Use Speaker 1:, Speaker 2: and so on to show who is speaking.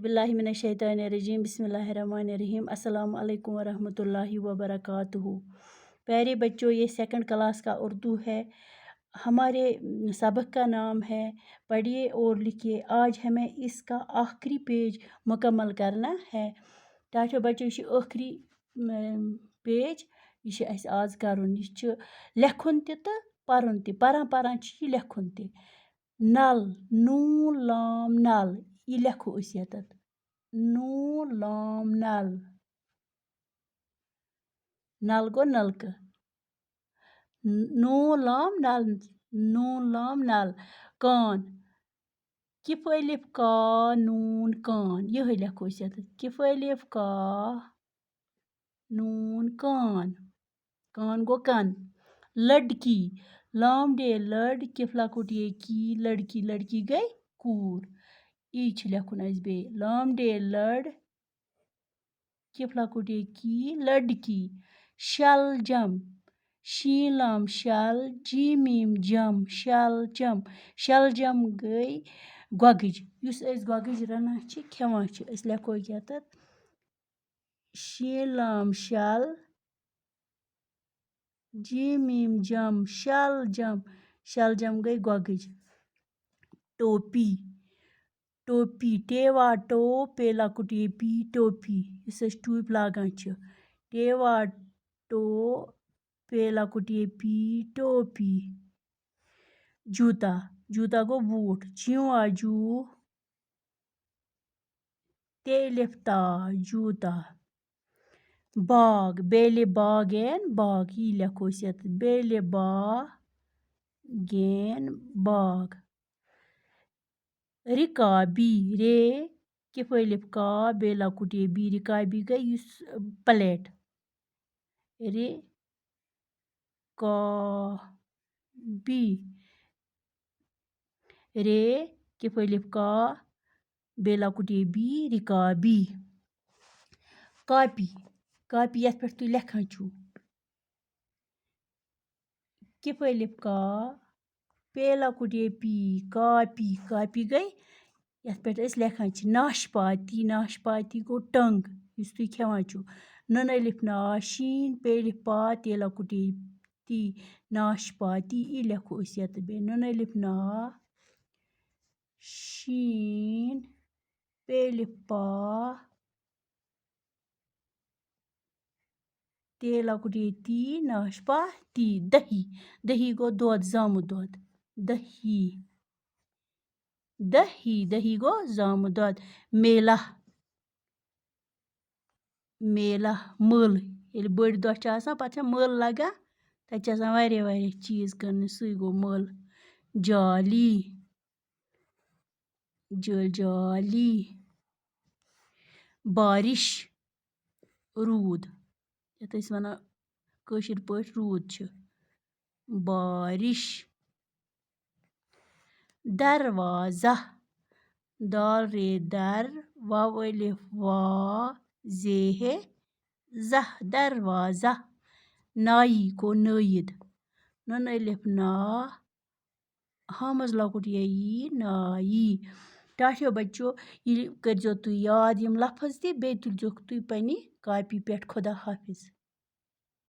Speaker 1: बिल्लाहि मिनश शैतानिर रजीम बिस्मिल्लाहिर रहमानिर रहीम अस्सलाम वालेकुम वरहमतुल्लाहि वबरकातुहू। प्यारे बच्चों, ये सेकंड क्लास का उर्दू है। हमारे सबक का नाम है पढ़िए और लिखिए। आज हमें इसका आखिरी पेज मुकम्मल करना है। टाटो बच्चों, यह आखिरी पेज यह आज करुन। यह लेखुन तो परन ते परान परान लेखुन ते। नल नून लाम नल यह लेखो अस यतत। नून लाम नल। नल गो नलक। नून लाम नल। नून लाम नल। कान किफ अलिफ का नून कान यह लेखो अस यतत। किफ अलिफ का नून कान। कान गो कन। लड़की लाम डे लड़ किफ लकुट ये की लड़की लड़की गई कूर यह लेखुन अस बे। लाम डे लड़ किफ लकुट ये की लड़की। शलजम शीन लाम शल जी मीम जम शलजम। शलजम गई गोगज। युस अस गोगज रनान खेवान अस लेखो यतत। शीन लाम शल जी मीम जम शलजम। शलजम गई गोगज। टोपी टोपी टेवा टो पे लकुट ये पी टोपी इस टूप लागान टेवा टो पे लकुट ये पी टोपी। जूता जूता गो बूट ज्यूआ जू तेलिफ्ता जूता। बाग बेले बागेन बाग यह लेखो अस यतत। बेले बागेन बाग। रिकाबी रे किफ अलिफ का बे लकुट ये बी रिकाबी गई युस प्लेट। रे का बी रे किफ अलिफ का बे लकुट ये बी रिकाबी। कापी कापी यथ पे तुम लेखान छो। किफ अलिफ का पे लकुट ये पी कापी कापी गई यथ पे अस लेखान नाशपाती नाशपाती गो टंग युस तुम खेवान छो। नन अलिफ ना शीन पे अलिफ पा ते लकुट ये ती नाशपाती यह लेखो अस यत बे। नन अलिफ ना शीन पे अलिफ पा ते लकुट ये ती नाशपाती। दही दही गो दूध जामुत दूध दही दही दही गो जामुत दूध। मेला मेला मल ये बड़ दह पा मल लगा तत वारिया चीज करने सु गो मल। जाली जाली। बारिश रूद यत वन कशिर पट रूद बारिश। दरवाजा दाल रे दर वाव अलिफ वा जेहे जह दरवाजा। नाई को नईद नन अलिफ ना हमज लकुट यी नाई। टाठियो बच्चों, ये कर तुम याद यम लफ्ज ते बे तुलजोक तुम पन्नी कापी पे। खुदा हाफिज।